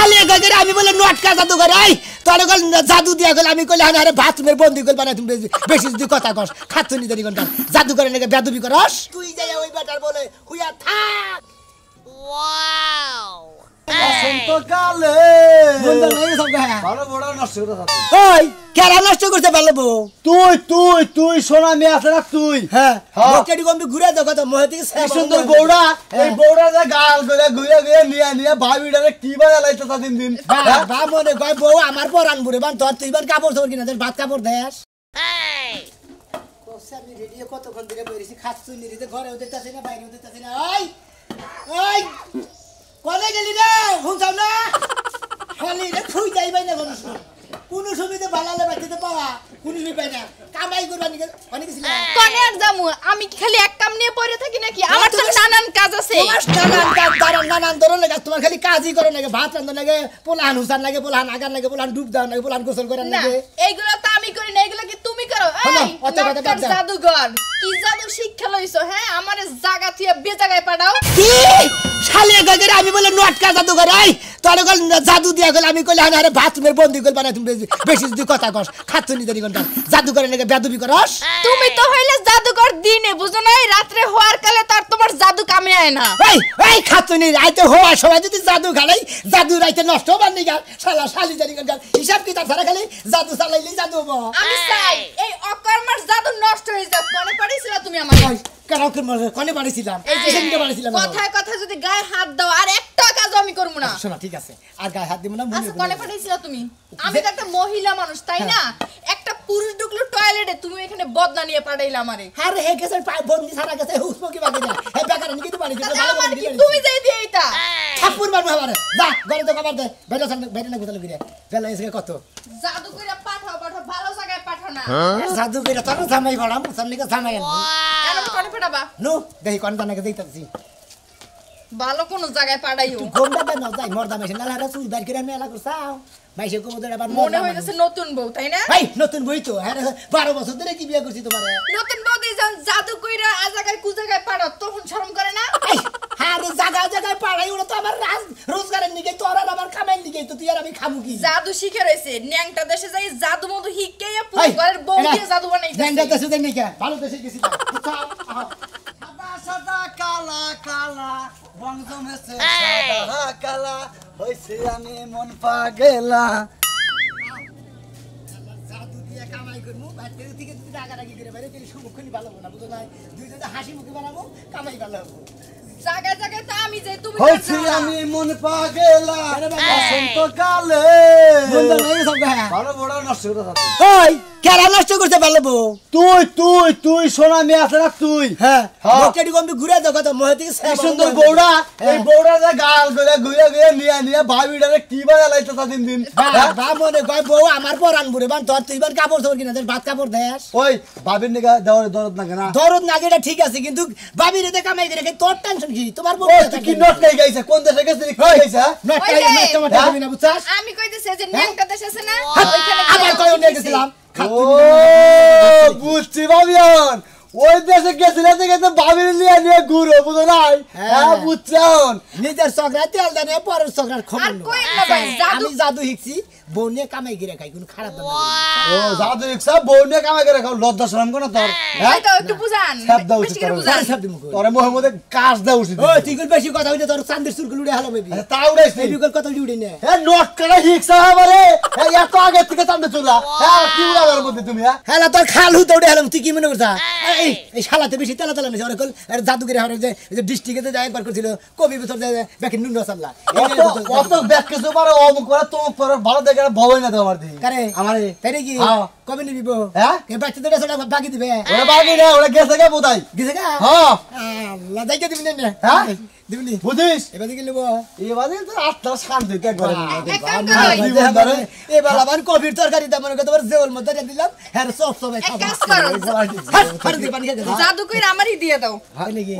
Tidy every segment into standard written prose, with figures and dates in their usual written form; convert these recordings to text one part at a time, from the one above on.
শালি গগরে আমি বলে নটকা জাদু করে আই তোর গল জাদু দিয়া গল আমি কইলে আরে বাথরুমের বন্দি গল বানাই তুমি বেশি যদি কথা কস খাতুনি দেরি ঘন্টা জাদু করে নাকি বেদবি করস তুই যাই ওই বেটার বলে হুইয়া থাক ওয়াও বসন্তকালে বন্ধু নেই সব গায়া ভালো বড় নষ্ট করে থাকে ওই কেরা নষ্ট করতে পারলবো তুই তুই তুই সোনা মেয়ে আছে না তুই হ্যাঁ হ্যাঁ। বকেটি কম ঘুরে দেখো তো মোহে থেকে কি সুন্দর বউড়া এই বউড়া যে গাল করে ঘুরে ঘুরে নিয়ে ভাবিটারে কি বাজা লাইতে তা দিন দিন হ্যাঁ? বা মনে কয় বউ আমার পরান বুড়ে বান তোর তুই বার কাপড় চোর কিনা ভাত কাপড় দেস এই আমি রেডিও কতক্ষণ ধরে বেরিয়েছি খাচ্ছু নিরিতে ঘরে উঠতেছি না বাইরে উঠতেছি না ওই ওই কোনে গেলি রে হুঁচাও না খালি রে খুই যাইবাই না কোনো সুবিধা বালালে বাঁচতে পাওয়া কোনো সুবিধা পাই না কামাই করবা নিকে অনেক ছিল কোনে আর যামু আমি কি খালি এক কাম নিয়ে পড়ে থাকি নাকি আমার তো নানান কাজ আছে তোমার নানান কাজ দাঁড়ান নানান ধরনের কাজ তোমার খালি কাজই করে নাকি ভাত রান্ধন লাগে পোলাহান হুসান লাগে পোলাহান আগান লাগে পোলাহান ডুব দাও লাগে পোলাহান গোসল করেন না লাগে এইগুলো তো আমি করি না এগুলো কি তুমি করো হলো, এই অত কথা বাদ দাও। জাদুঘর কি জাদু শিক্ষা লইছো হ্যাঁ আমারে জায়গা থেকে বেজাগায় পাঠাও কি শালি গগরে আমি বলে নটকা জাদু করে আই তোর গল জাদু দিয়া গল আমি কইলে আরে বাথরুমের বন্দি গল বানাই তুমি বেশি যদি কথা কস খাতুনি দেরি ঘন্টা জাদু করে নাকি বেদবি করস তুমি তো হইলে জাদুঘর দিনে বুঝো না রাত্রে হওয়ার কালে তার তোমার জাদু কামে আয় না এই এই খাতুনি রাইতে হওয়া সবাই যদি জাদু খালাই জাদু রাইতে নষ্ট হবার নি গা শালা শালি জানি গা হিসাব কি তার সারা খালি জাদু চালাইলি জাদু হবো আমি চাই এই অকর্মার জাদু নষ্ট হয়ে যাক কোনে পারিছিল তুমি আমাকে কেন কোনে বাড়িছিলাম এই যে সেদিনকে বাড়িছিলাম কথায় কথায় যদি গায়ে হাত দাও আর একটা কাজ আমি করব না শোনা ঠিক আছে আর গায়ে হাত দিব না আচ্ছা কোনে পাঠাইছিল তুমি আমি তো একটা মহিলা মানুষ তাই না একটা পুরুষ ঢুকলো টয়লেটে তুমি এখানে বদনা নিয়ে পাঠাইলা আমারে আরে হে গেছে বন্দি সারা গেছে হুসপো কি বাকি না হে বেকার নিকে তো বাড়িতে তাহলে আমার কি তুমি যাই দিয়ে এইটা ঠাকুর বানু আমারে যা ঘরে তো কবার দে বেটা না কোথাও গিয়ে বেলা এসে কত জাদু করে পাঠাও ভালো জায়গায় পাঠাও না জাদু কইরা তোর জামাই বড়াম সামনে কা জামাই আনবো কেন কোনে পাঠাবা নো দেখি কোন জানাকে দেইতাছি ভালো কোন জায়গায় পাঠাইও গোমটা দেন না যাই মর্দা মাইছে নালা হারা সুই বাইর করে মেলা করছাও মাইছে কোমদের আবার মনে হইছে নতুন বউ তাই না ভাই নতুন বই তো হ্যাঁ 12 বছর ধরে কি বিয়ে করছি তোমারে নতুন বউ দিয়ে যখন জাদু কইরা আ জায়গায় কু জায়গায় পাঠাও তখন শরম করে না হ্যাঁ রে জায়গায় পাড়াই ওরা তো আমার রোজগারের নিকে তোর আর আমার কামাই নিকে তো তুই আর আমি খাবো কি জাদু শিখে রইছে ন্যাংটা দেশে যাই জাদু মধু হিকেয়া পুরো ঘরের বউ দিয়ে জাদু বানাইছে ন্যাংটা দেশে দেন নিকে ভালো দেশে গেছি সাদা সাদা কালা কালা রং জমেছে সাদা কালা হইছে আমি মন পাগেলা জাদু দিয়ে কামাই করবো বাইরে থেকে যদি রাগারাগি করে বাইরে তাহলে সুমুখনি ভালো হবে না বুঝো না দুই যদি হাসি মুখে বানাবো কামাই ভালো হবে জায়গায় জায়গায় তো আমি যাই তুমি হইছে আমি মন পাগেলা বসন্তকালে বন্ধু নেই সব গায়া ভালো বড় নষ্ট করে থাকে ওই কেরা নষ্ট করতে পারলবো তুই তুই তুই সোনা মেয়ে আছে না তুই হ্যাঁ হ্যাঁ। বকেটি কম ঘুরে দেখো তো মোহে থেকে কি সুন্দর বউড়া এই বউড়া যে গাল করে ঘুরে ঘুরে নিয়ে ভাবিটারে কি বাজা লাইতে তা দিন দিন হ্যাঁ? বা মনে কয় বউ আমার পরান বুড়ে বান তোর তুই বার কাপড় চোর কিনা ভাত কাপড় দেস ওই ভাবির নিগা দেওয়ার দরদ না কেনা দরদ নাগেটা ঠিক আছে কিন্তু বাবির এতে কামাই করে তোর টেনশন কি তোমার বউ ওই তুই কি নট নাই গাইছে কোন দেশে গেছিস কি গাইছে নট ওই যে, নট টাকা না বুঝছাস আমি কইতেছি যে ন্যাংটা দেশ আছে না হ্যাঁ, ওইখানে আবার কয় নিয়ে গেছিলাম ও বুঝছি ভাবিয়ন ওই দেশে গেছিলে থেকে তো ভাবির নিয়ে ঘুরো বুঝো নাই হ্যাঁ বুঝছন নিজের চকরা তেল দেনে পরের চকরার আর খবর কই না ভাই জাদু আমি জাদু শিখছি বউ নিয়ে কামাই করে খাই কোনো খারাপ দাম ও জাদু রিক্সা বউ নিয়ে কামাই করে খাও লজ্জা শরম কোন তোর এই তো একটু বুঝান সাপ দাও বেশি করে বুঝান সব দিমু তোর মোহাম্মদে কাজ দাও উচিত ও তুই কোন বেশি কথা হইতে তোর চান্দের চুরকুল উড়ে হলো বেবি তা উড়াইছ বেবি কোন কথা উড়ে নে এ নট করে রিক্সা আমারে এত আগে থেকে টানতে চলা হ্যাঁ কি উড়াবার মধ্যে তুমি হ্যাঁ হ্যালা তোর খাল হুতে উড়ে হলাম তুই কি মনে করছা এই শালাতে বেশি তেলা তেলা নেছে ওরে কল আর জাদুগিরি হরে যে ডিস্ট্রিক্টে যায় একবার করছিল কবি বছর যায় ব্যাকে নুন রসাল্লা অত ব্যাক কিছু পারে অমুক করে তোমাক করে ভালো দেখে ভয় না দাও আমার দি কারে আমারে তাই কি হ্যাঁ। কবে নিবিব হ্যাঁ কে বাচ্চাদের সেটা বাকি দিবে ওরা বাকি না ওরা গেছে গে বোধাই গেছে গা হ্যাঁ আল্লাহ যাইকে দিবি না হ্যাঁ? দিবনি বুঝিস এবার দিকে নেবো এবারে তো আত্মা শান্তি তে করে এক কাম করো এবার আবার কবির তরকারি দাম মনে করতে জেওল মধ্যে দিলাম হ্যাঁ সব সব এক কাজ করো পানি খেতে জাদু কইরা আমারই দিয়ে দাও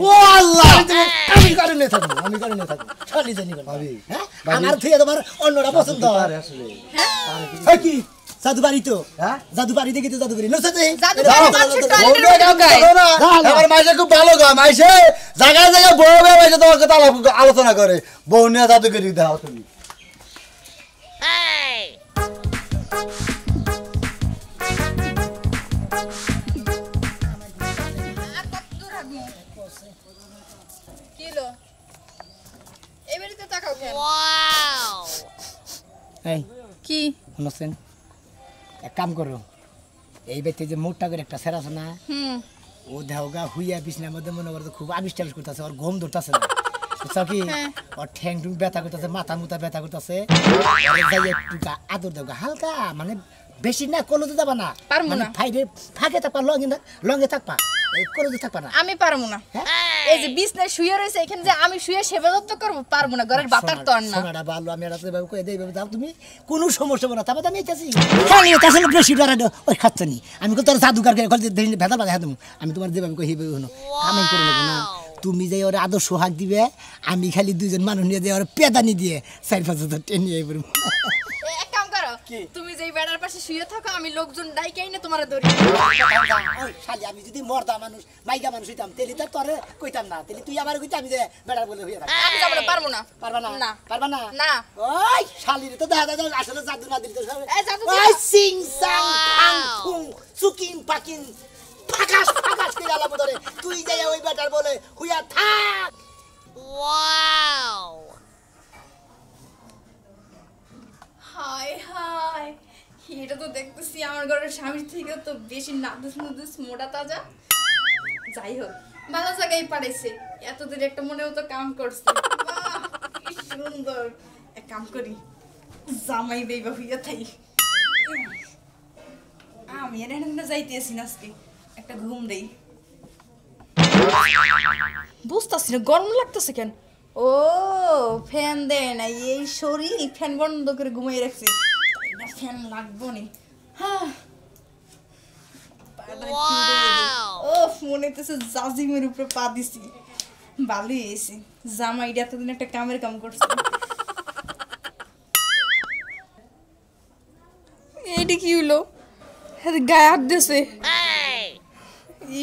ও আল্লাহ আমি করে নিয়ে থাকবো আমি করে নিয়ে থাকবো খালি জানি ভাবি হ্যাঁ আমার থেকে তোমার অন্যরা পছন্দ হয় আসলে হ্যাঁ কি জাদু বাড়ি তো হ্যাঁ জাদু বাড়ি দেখি তো জাদু বাড়ি নসে দে জাদু করে মানুষের টয়লেটে ঢুকায় আমার মাইসে খুব ভালো গা মাইসে জায়গায় জায়গায় বড় ভাই মাইসে তোমার কথা আলোচনা করে বউ নিয়ে জাদু করে দাও তুমি আর কত দূর হাঁটবো? কি হলো? এই বাড়িতে তাকাও কেন? Wow. এই কি? শুনছেন এক কাম করো এই ব্যক্তি যে মোটা করে একটা সেরা আছে না ও দেহগা হুইয়া বিছনার মধ্যে মনে করতে খুব আবিষ টাবিষ করতেছে ওর ঘুম ধরতেছে না বুঝছো কি হ্যাঁ। ওর ঠ্যাং টুং ব্যথা করতেছে মাথা মুথা ব্যথা করতেছে একটু আদর দেওয়া হালকা মানে বেশি না কলজে যাবা না পারবো মানে না। ফাইডে ফাঁকে থাকবা লঙ্গে থাকবা কলজে থাকবা না আমি পারবো না। এই যে বিছনায় শুয়ে রয়েছে এখানে যে আমি শুয়ে সেবা যত্ন করবো পারবো না, ঘরের বাতার তো আর না। সোনাটা ভালো আমি রাতে ভাবে কই দেই যাও তুমি কোনো সমস্যা হবে না তারপর আমি এসেছি হ্যাঁ এটা আসলে বেশি ডরা ওই খাচ্ছে নি আমি কত জাদুকার করে কল দেই ভেদা বাধা তুমি আমি তোমার দেব আমি কই হিবে হনো কামাই করে নেব না তুমি যাই ওরে আদর সোহাগ দিবে আমি খালি দুইজন মানুষ নিয়ে যাই ওরে পেদানি দিয়ে 4-5 টেনে আইব এক কাম করো, তুমি যেই বেড়ার পাশে শুয়ে থাকো আমি লোকজন ডাইকে এনে তোমারে ধরি। শালি আমি যদি মর্দা মানুষ মাইকা মানুষ হইতাম তেলি তো তোরে কইতাম না তেলি তুই আমার কইতাম আমি যে বেড়ার বলে হইয়া থাক আমি যাবো না, পারবো না। পারবা না না। পারবা না না। ওই শালির তো দেখা যায় আসলে জাদু না দিল তো এই জাদু ওই দিও। সিং সাং ফাং ফুং সুকিং পাকিং ফাকাস ফাকাস করে আলাপ ধরে তুই যাই ওই বেটার বলে হুইয়া থাক Wow. হায় হায়, এটা তো দেখতেছি আমার ঘরের স্বামীর থেকে তো বেশি নাদুস নুদুস মোটা তাজা। যাই হোক ভালো জায়গায় পাঠাইছে, এতদিন একটা মনেও তো কাম করছে। বাহ, কি সুন্দর। এক কাম করি, জামাই বেইবা হইয়া থাই। আমি আর এখানে যাইতেছি না আজকে, একটা ঘুম দেই। বুঝতেছি না গরম লাগতেছে কেন। ও ফ্যান দেয় না, এই শরীর ফ্যান বন্ধ করে ঘুমাই রাখছে, তাই না ফ্যান লাগবো নি। হ্যাঁ ও মনে হইতেছে জাজিমের উপরে পা দিছি, ভালোই হয়েছে জামাইটা এতদিন একটা কামের কাম করছে। এইটা কি হইলো, গায়ে হাত দিছে, Hey.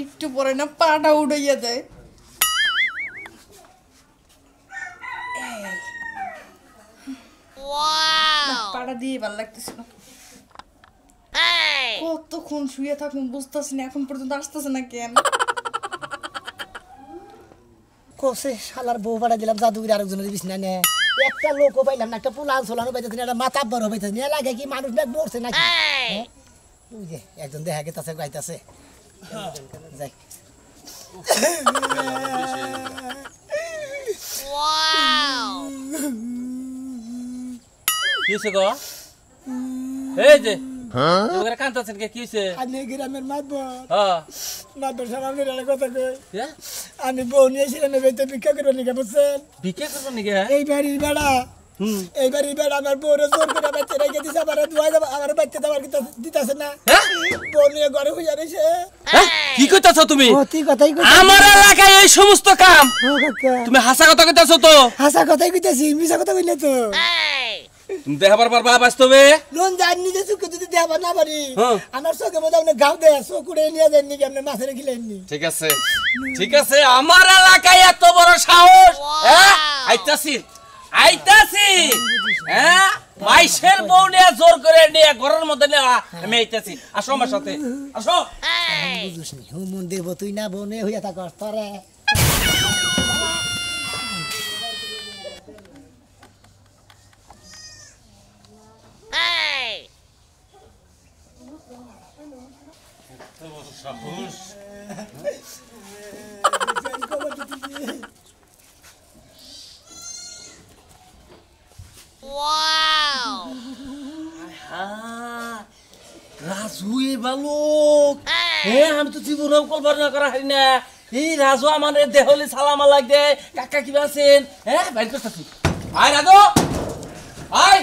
একটু পরে না পাটা উড়াইয়া দেয়। Wow. পাটা দিয়ে ভালো লাগতেছিল। Hey. কতক্ষণ শুয়ে থাকুন বুঝতেছি না, এখন পর্যন্ত আসতেছে না কেন। কোসে শালার বউ পাড়া দিলাম জাদুগিরি আরেকজনের বিছনা নে একটা লোকও পাইলাম না একটা পোলান সোলানো পাইতেছি না একটা মাথা বড় পাইতেছি না লাগে কি মানুষ ব্যাগ মরছে নাকি Hey. হ্যাঁ? ওই যে একজন দেখা গেছে গাইতেছে যাই Wow. কিছে গো এই যে তোমরা কান্তাছেন কি কিছে আমি গ্রামের মাতবর হ্যাঁ মাতবর সামনে একটা কথা কই হ্যাঁ আমি বউ নিয়েছিলাম এবার তো ভিক্ষা করবো নাকি বুঝছেন বিকে করব নাকি এই বাড়ির বেড়া এই বাড়ির বেড়া আমার বউরে জোর করে বাচ্চা রেখে দিছে আমার দুয়া যাবো আমার বাচ্চা দেওয়ার দিতেছে না হ্যাঁ? বউ নিয়ে ঘরে হইয়া রয়েছে কি কইতাছ তুমি তুই কথাই কই আমার এলাকায় এই সমস্ত কাম ও কাকা তুমি হাসা কথা কইতাছ তো হাসা কথাই কইতাছি মিছা কথা কইলে তো Hey. তুমি দেখাবার পারবা বাস্তবে লোন যান নিজে চুকে যদি দেবা না পারি হ্যাঁ। আমার চোখে মধ্যে আপনি গাও দেয় চকুড়ে নিয়ে যান নাকি আপনি মাছের খিলেননি ঠিক আছে আমার এলাকায় এত বড় সাহস হ্যাঁ আইতাছি হ্যাঁ মাইশের বউ নিয়ে জোর করে নিয়ে ঘরের মধ্যে নিয়ে আমি আইতাছি আসো আমার সাথে আসো Hey. বুঝিসনি হুমন দেব তুই না বনে হইয়া থাকস তরে Hey. Wow. রাজু এ বালক হ্যাঁ আমি তো জীবনেও কল্পনা করা হারি না এই রাজু আমার দেহলে সালামা লাগ দে কাকা কিবা আছেন হ্যাঁ বাইর করতেছি আয় রাজু আয়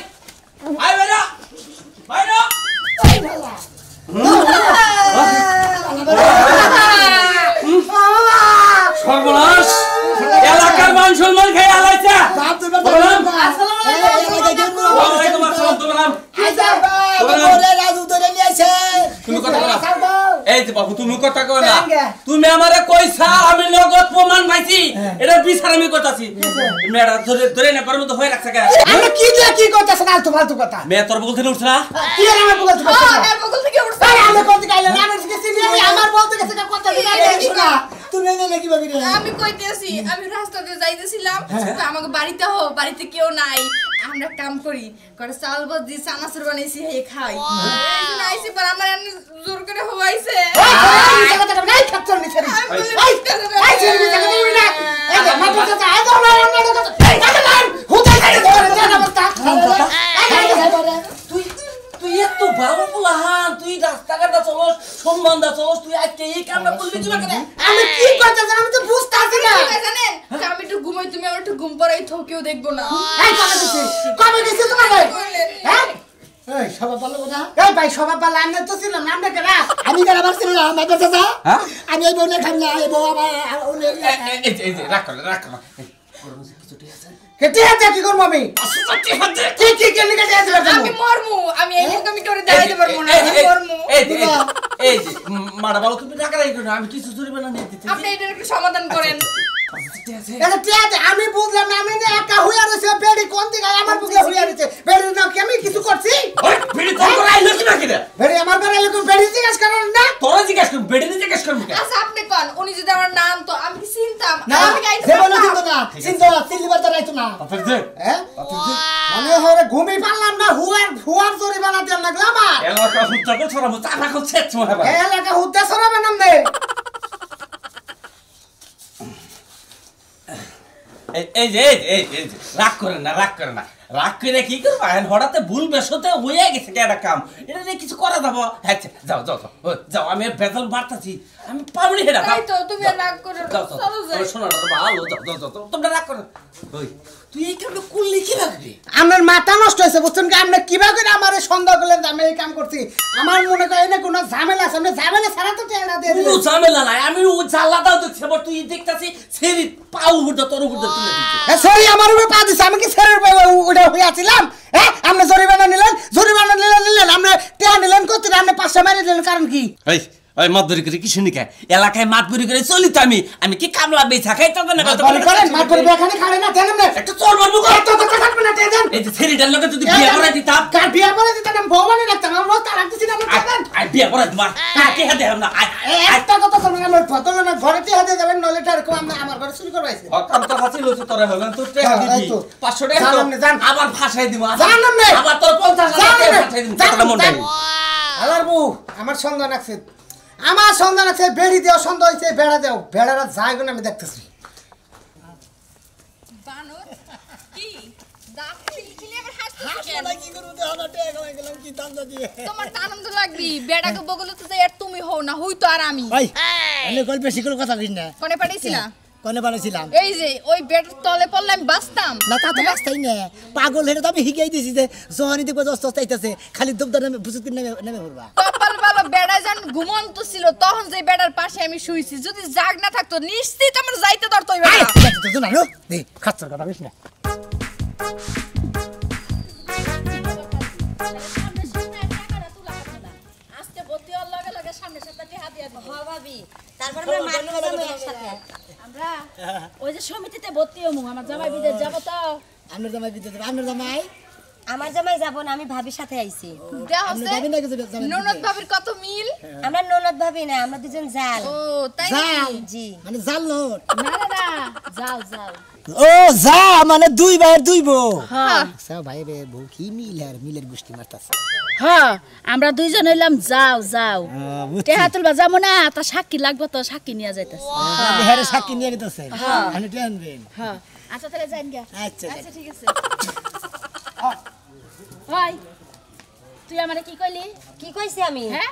আয় বেরা বাইরে সর্বনাশ এলাকার মান সম্মান খেয়ে আলাইছে ওয়ালাইকুম আসসালাম তুমি কথা বলা এই যে বাবু তুমি কথা কও না তুমি আমারে কইছা আমি নগদ প্রমাণ পাইছি এটা বিচার আমি করতাছি মেয়েরা ধরে ধরে না গরম তো হয়ে রাখছে কেন আমি কি দিয়ে কি করতেছ ফালতু কথা মেয়ে তোর বলতে উঠছ না কি আর আমার বলতে কথা আমার বগল থেকে উঠছে আরে আমি কোন দিকে আইলাম আমি কিছু চিনি আমার বলতে গেছে কথা দিনা শোনা তুমি এনে কি ভাবি রে আমি কইতেছি আমি রাস্তা দিয়ে যাইতেছিলাম তো আমাকে বাড়িতে বাড়িতে কেউ নাই আমরা কাম করি করে চাল বাজি চানাচুর বানাইছি হে খাই নাইছি পর আমার জোর করে হওয়াইছে এই কথা নাই খাচ্ছর নি ছেড়ে এই ছেড়ে দিতে তুমি না এই যে মাথা কথা আই দাও না আমার কথা এই কথা হুদাই খাই ধরে জানা বস্তা তুই এত ভালো বলাহান তুই রাস্তাঘাটে চলস সম্মানদা চলস তুই আজকে এই কামটা করলি কি করে আমি কি করতে জানি আমি তো বুঝতাছি না জানেন আমি একটু ঘুমাই তুমি আমার একটু ঘুম পড়াই থাও কেউ দেখবো না এই কবে দিছি তোমার হ্যাঁ এই সবাই ভালো কথা এই ভাই সবাই ভালো আমি তো ছিলাম নাম দেখে না আমি কেন ভাবছিল না মাইবা চাচা হ্যাঁ আমি এই বউলে খাই না এই বউ আমার এই যে রাখ না কিছু ঠিক আছে কেটে আছে কি করব আমি কি লিখে দিয়েছ আমি মরমু আমি এই মুখ আমি করে দেখাইতে পারবো না আমি মরমু এই যে মারা বলো তুমি টাকা রাখো না আমি কিছু জরিমানা নিয়ে দিতে আপনি এটার একটু সমাধান করেন এটা ঠিক আছে আমি বুঝলাম না আমি যে একা হইয়া রইছে বেড়ি কোন দিকে আমার বুঝলে হইয়া রইছে বেড়ি না কি আমি কিছু করছি ওই বিড়ি তোর করে আইলো কি বাকি রে বেড়ি আমার ঘরে লোক বেড়ি জিজ্ঞাসা করেন না তোরা জিজ্ঞাসা করবি বেড়ি নিয়ে জিজ্ঞাসা করবি আচ্ছা আপনি কোন উনি যদি আমার নাম তো আমি কি চিনতাম না আমি গাইতে সে বলো চিন্তা না চিন্তা না সিলভার তো রাইতো না তারপর যে হ্যাঁ মানে হরে ঘুমি পারলাম না হুয়ার জরিমানা দেন লাগলো আমার এলাকা হুচ্চা করে ছড়াবো চাপা করছে মনে হয় এলাকা হুদ্দা সরাবে নামনে এই যে রাগ করে না রাগ করে কি করবো হঠাৎ ভুল বেশতে হয়ে গেছে একটা কাম এটা নিয়ে কিছু করা যাবো আচ্ছা যাও আমি বেতন বাড়তাছি আমি পাবনি হেরা তাই তো তুমি আর রাগ করো না চলো যাই শোনো ভালো যাও তোমরা রাগ করো ওই তুই এই কামটা করলি কি লাগবে আমার মাথা নষ্ট হয়েছে বুঝছেন কি আপনি কিভাবে করে আমার সন্দেহ করলেন যে আমি এই কাম করছি আমার মনে করেন না কোনো ঝামেলা আছে আপনি ঝামেলা ছাড়া তো টেনা দিয়ে কোনো ঝামেলা নাই আমি ও জ্বালাটাও দেখছি আবার তুই দেখতাছি সেরি পাউ উঠে তোর উপর তুলে দিচ্ছি সরি আমার উপরে পা দিছে আমি কি ছেড়ে ওটা হয়ে আছিলাম হ্যাঁ আপনি জরিমানা নিলেন আপনি টেয়া নিলেন কত আপনি 500 মারি দিলেন কারণ কি ওই মাতবরি করে কি শুনি কে এলাকায় মাতবরি করে চলি তো আমি কি কামলা বেচা খাই তো না করেন মাতবরি বেখানে খাড়ে না দেন না একটা চোর মারবো এত কথা থাকবে না দেন এই যে সেরিটার লগে যদি বিয়ে করে দিতাম কার বিয়ে করে দিতেন আমি ভগবানের রাখতাম আমরা তার দিছি না দেন আই বিয়ে করে দিবা কাকে হাতে না একটা কথা শুনুন আমার ফতল না ঘরেতে হাতে যাবেন নলে টার কম আমার ঘরে চুরি করবাইছে অকাম তো হাসি লইছো তোরে হলো তোর টাকা দিবি 500 টাকা আবার ফাঁসাই দিব আবার তোর 50 টাকা ফাঁসাই দিব কথা মন নাই আলার বউ আমার সন্ধান আছে বেড়ি দেও সন্দেহ হইছে বেড়া দেও বেড়ারা যায় কোন আমি দেখতেছি বানর কি দাঁত খিলখিলি আবার হাসছিস কি করব তো আমার টাকা হয়ে গেলাম কি দান্দা দিয়ে তোমার তো আনন্দ লাগবি বেড়াকে বগলে তো যাই আর তুমি হও না হই তো আর আমি ভাই আমি গল্প বেশি করে কথা কইনা কোনে পাঠাইছিলা কোনে বানাইছিলাম এই যে ওই বেড়ার তলে পড়লে আমি বাঁচতাম না তা তো বাস্তাই না পাগল হেরে তো আমি হিগাই দিছি যে জহানি দেখো দস্ত চাইতেছে খালি দুবদার নামে বুঝতে নেমে পড়বা কপাল ভালো বেড়া যান ঘুমন্ত ছিল তখন যে বেড়ার পাশে আমি শুইছি যদি জাগ না থাকতো নিশ্চিত আমার যাইতে ধরতো ওই বেড়া তো না নো দে খাচ্ছর কথা কইছ না আজকে ভর্তি হওয়ার লগে লগে সামনে সপ্তাহে হাত দিয়া দিবো ভাবি তারপর আমরা মারতে যাবো একসাথে আমরা ওই যে সমিতিতে ভর্তি হমু আমার জামাই বিদেশ যাব তো আপনার জামাই বিতে দেব আপনার জামাই আমার জামাই যাব না আমি ভাবির সাথে আইছি আপনি যাবেন না কিছু জামাই ননদ ভাবির কত মিল আমরা ননদ ভাবি না আমরা দুজন জাল ও তাই জাল জি মানে জাল নোট না না না জাল জাল ও যা মানে দুই ভাইয়ের দুই বউ হ্যাঁ আচ্ছা ভাই রে বউ কি মিলের গোষ্ঠী মারতাছে হ্যাঁ আমরা দুইজন হইলাম যাও টেহা তুলবা যাবো না তা সাক্ষী লাগবে তো সাক্ষী নিয়ে যাইতেছে আপনি হেরে সাক্ষী নিয়ে গেতেছে আমি টেনবেন হ্যাঁ আচ্ছা তাহলে যাইন গা আচ্ছা আচ্ছা ঠিক আছে ভাই তুই আমারে কি কইলি কি কইছি আমি হ্যাঁ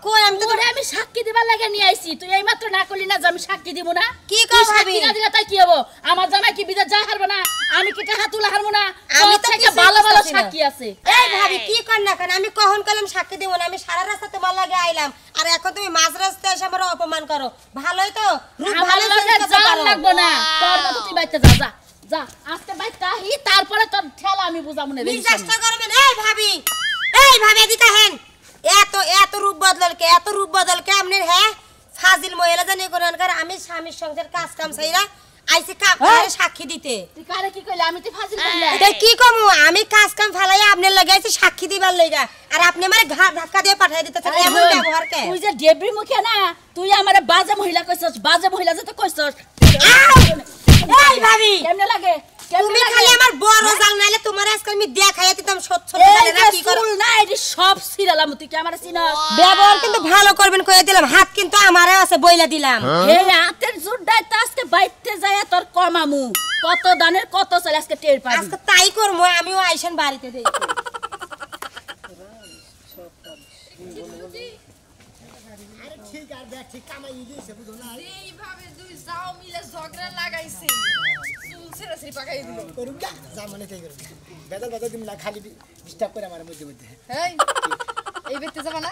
কই আমি তো তোরে আমি সাক্ষী দিবার লাগা নিয়ে আইছি তুই এই মাত্র না কইলি না যে আমি সাক্ষী দিব না কি তুই কও সাক্ষী ভাবি? না দিলে তাই কি হবো আমার জামাই কি বিদেশ যা হারবো না আমি কি টাকা তুলা হারবো না আমি তোর তো থেকে কিছুই ভালো ভালো বুঝতাছি না। সাক্ষী আছে এই ভাবি কি কর না কেন আমি কখন কলম সাক্ষী দেব না আমি সারা রাস্তা তোমার লাগে আইলাম আর এখন তুমি মাঝ রাস্তায় এসে আমার অপমান করো ভালোই তো রূপ আমার ভালো লগে যাওয়ার লাগবো না তোর মতো তুই বাইতে যা যা যা আজকে বাইত কাহি তারপরে তোর ঠেলা আমি বুঝাবো না চেষ্টা করবেন এই ভাবি এদিকে হেন এত রূপ বদল কে আমনের হ্যাঁ ফাজিল মহিলা জানি কোনকার আমি স্বামীর সংসার কাজ কাম চাইরা আইছে সাক্ষী দিতে। তুই কারে কি কইলি আমি তো ফাজিল কইলা এটা কি কমু আমি কাজ কাম ফালাই আপনার লাগি আইছি সাক্ষী দিবার লাগা আর আপনি আমারে ধাক্কা দিয়ে পাঠাই দিতেছেন এমন ব্যবহার কে? তুই যে ডেবরি মুখে না তুই আমারে বাজে মহিলা কইছস বাজে মহিলা যে তো কইছস এই ভাবি কেমনে লাগে তুমি খালি আমার বড় জাল নাইলে তোমার আজকে আমি দেখাইয়া দিতাম সচ্ছ এই না কি করো চুল না এটি সব সিরালাম তুই কি আমারে চিনস ব্যবহার কিন্তু ভালো করবেন কইয়া দিলাম হাত কিন্তু আমারে আছে বইলা দিলাম এই হাতের জোরডাই তো আজকে বাইতে যায় তোর কমামু কত দানের কত চলে আজকে টের পাবি আজকে তাই করমু আমিও আইছেন বাড়িতে দেই আরে ঠিক আর দেখ ঠিক কামাই দিয়েছে বুঝো না এইভাবে দুই যাও মিলে ঝগড়া লাগাইছে চুল ছেড়াছড়ি পাকাই দিল করুক যা যা মানে তাই করুক বেদল বেদল তুমি না খালি ডিস্টার্ব করে আমার মধ্যে মধ্যে এই এই বেতে যাবা না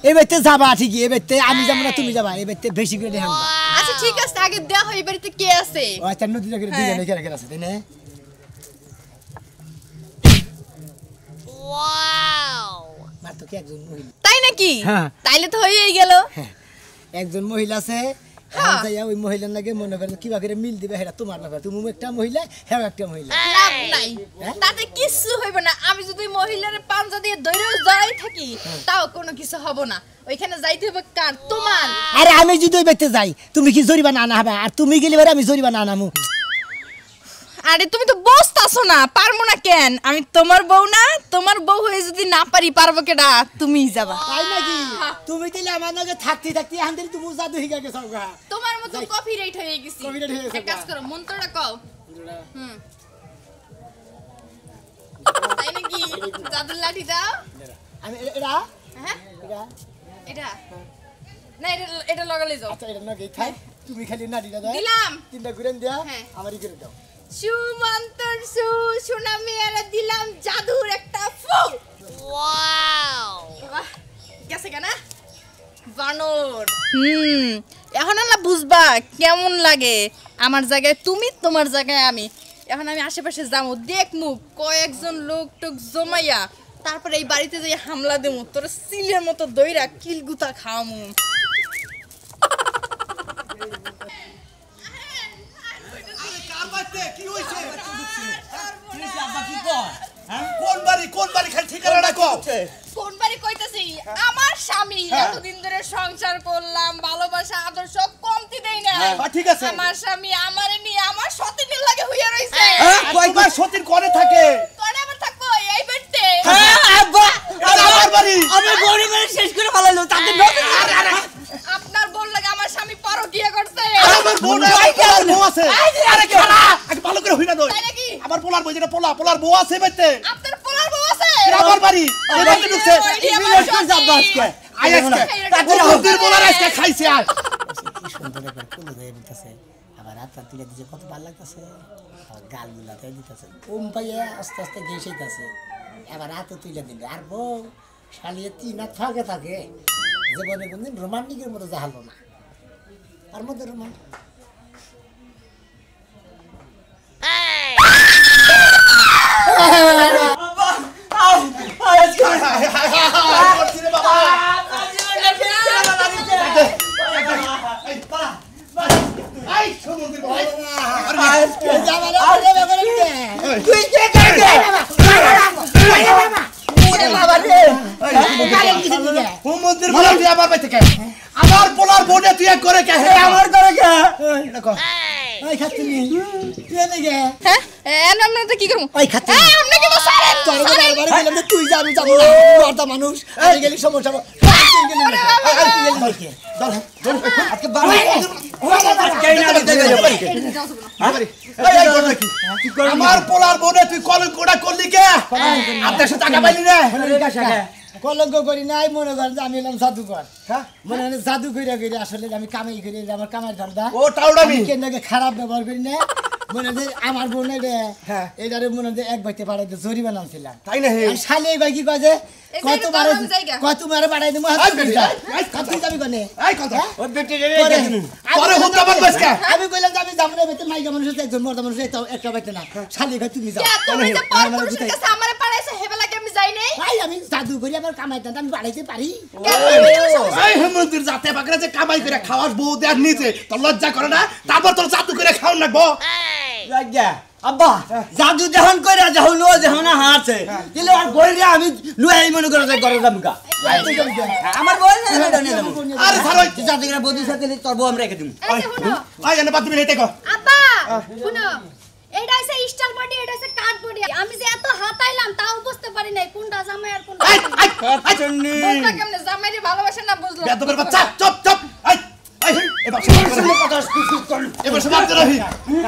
এই বেতে যাবা ঠিকই এই বেতে আমি যাবো না তুমি যাবা এই বেতে বেশি করে দেখাম আচ্ছা ঠিক আছে আগে দেখ এই বাড়িতে কে আছে ও আচ্ছা নদীটা করে দিয়ে নাকি রাখা আছে তাই না Wow! মার তো কি একজন মহিলা তাই নাকি হ্যাঁ। তাইলে তো হয়েই গেল একজন মহিলা আছে হ্যাঁ। যাইয়া ওই মহিলার লাগে মনে করেন কিবা করে মিল দিবে হেরা তোমার ব্যাপার তুমি একটা মহিলা হ্যাঁ একটা মহিলা লাভ নাই তাতে কিছু হইবে না আমি যদি মহিলার পাঞ্জা দিয়ে ধরে জড়াই থাকি তাও কোনো কিছু হবে না ওইখানে যাইতে হবে কার তোমার আরে আমি যদি ওই বেতে যাই তুমি কি জরিমানা আনা হবে আর তুমি গেলে এবারে আমি জরিমানা আনামু আরে তুমি তো বসতাছো না পারবো না কেন আমি তোমার বউ না তোমার বউ হয়ে যদি না পারি পারবো কেডা তুমিই যাবা তাই নাকি তুমি তাহলে আমার নাকি থাকতে থাকতে এখান থেকে তুমি জাদু শিখা গেছো গা তোমার মতো কপি রেট হয়ে গেছি Copyright হয়ে গেছে এক কাজ করো মন্ত্রটা কও হুম তাই নাকি জাদুর লাঠি দাও আমি এটা হ্যাঁ এটা এটা না এটা লাগালে যাও আচ্ছা এটা নাকি খাই তুমি খালি নাড়িটা দাও দিলাম তিনটা ঘুরেন দিয়া হ্যাঁ। আমারই করে দাও সুমন্তর সোনা মেয়েরা দিলাম জাদুর একটা ফু Wow! বাহ গেছে কেন বানর এখন না বুঝবা কেমন লাগে আমার জায়গায় তুমি তোমার জায়গায় আমি এখন আমি আশেপাশে যাবো দেখমু কয়েকজন লোক টোক জমাইয়া তারপরে এই বাড়িতে যাই হামলা দেবো তোর সিলের মতো দইরা কিলগুতা খাওয়ামু কি হইছে আব্বা কি কয় কোন বাড়ি খালি ঠিকানাটা কও কোন বাড়ি কইতাছি আমার স্বামী এতদিন ধরে সংসার করলাম ভালোবাসা আদর সব কমতি দেই না ঠিক আছে আমার স্বামী আমারে নিয়ে আমার সতীনের লাগে হইয়া রইছে কয়বার সতীর করে থাকে কোন আবার থাকবো এই বেডতে আব্বা আমার বাড়ি আমি বড়ি করে শেষ করে ফেলাইলো তাতে আপনার বোন লাগে আমার স্বামী পরকিয়া করছে আমার বোন বউ আছে আরে খালা আগে ভালো করে হইনা দই তাই নাকি আমার পোলার বই যেটা পোলার বউ আছে বাইতে আপনার পোলার বউ আছে এটা আমার বাড়ি এই বাড়িতে ঢুকছে যাবা আজকে আই আজকে তাতে সতীর পোলার আজকে খাইছে আর কি সুন্দর একবার কুলো দিয়ে দিতেছে আবার রাত তুলে দিতে কত ভালো লাগতেছে আবার গাল গুলাতে দিতেছে ওম পাইয়া আস্তে আস্তে গেছেইতাছে আবার রাত তুলে দিলে আর বউ শালিয়ে তিন হাত ফাঁকে থাকে জীবনে কোনদিন রোমান্টিকের মতো জাহালো না তার মধ্যে রোমান্টিক Hey! আমার পোলার বোনে তুই করে কে আমার করে কে এটা কর Hey! ওই খাচ্ছিনি তুই এদিকে হ্যাঁ এন আমরা তো কি করব ওই খাচ্ছিনি হ্যাঁ আপনি কি বসারেন তোর বারবার বললাম যে তুই যা আমি যাব না বড়টা মানুষ আমি গেলি সমস্যা তুই গেলি না আর তুই গেলি না চল আজকে বাবা আমার পোলার বোনে তুই কলঙ্কটা করলি কে আপনার সাথে টাকা পাইলি না কলঙ্ক করি নাই মনে করেন যে আমি এলাম জাদুকর হ্যাঁ মনে হয় জাদু কইরা কইরা আসলে আমি কামাই করি আমার কামাই ধান্দা ও টাউডামি কেন খারাপ ব্যবহার করি না মনে হয় আমার বোনে রে হ্যাঁ এটারে মনে হয় এক বাইতে পাঠাইতে জরিমানা আনছিলাম তাই না হে আর শালি ভাই কি কয় যে কতবারে পাঠাই দেবো তুই যাবি কনে এই কথা ওই বেটি পরে হুদ্দা বানবাস কে আমি কইলাম যে আমি যাবো না বেতে মাইকা মানুষ একজন মর্দা মানুষ একটা বাইতে না শালি ভাই তুমি যাও তুমি যে পরপুরুষের কাছে আমারে পাড়াইছো হেবেলাকে আমি যাই নাই ভাই আমি জাদু করি আবার কামাইতাম আমি বাড়াইতে পারি এই হেমন্তের জাতে বাকরা যে কামাই করে খাওয়াস বউ দেয়ার নিচে তোর লজ্জা করে না তারপর তোর জাদু করে খাওয়ান লাগবো রাজ্ঞা আব্বা জাদু যখন কইরা যখন ও যখন হারছে দিলে আর কইরা আমি লুয়াই মনে করে যে করে দামকা আমার বল না নিয়ে যাবো আরে ছাড়ো জাদু করে বদি সাথে তোর বউ আমরা রেখে দিমু এই যে শুনো আই এনে বাদ তুমি নেই দেখো আব্বা শুনো এইটা হইছে স্টাইল বডি এটা হইছে কাট বডি আমি যে এত হাতাইলাম তাও বুঝতে পারি নাই কোনটা জামাই আর কোনটা চন্নি বলবা কেমনে জামাইরে ভালোবাসে না বুঝলো বেদবের বাচ্চা চুপ চুপ এই এই এবার এবার সমাজ রহি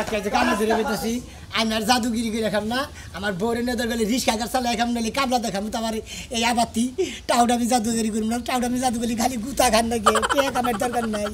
কাছে কামা ধরে বেতাছি আমি আর জাদুগিরি করে খাম না আমার বউরে নেদার গেলে রিস্কা গাছ চালাই খাম নালি কাবলা দেখাম তো আমার এই আবাতি টাউডা আমি জাদুগিরি করব না টাউডা আমি জাদুগিরি খালি গুতা খান না গিয়ে কে কামের দরকার নাই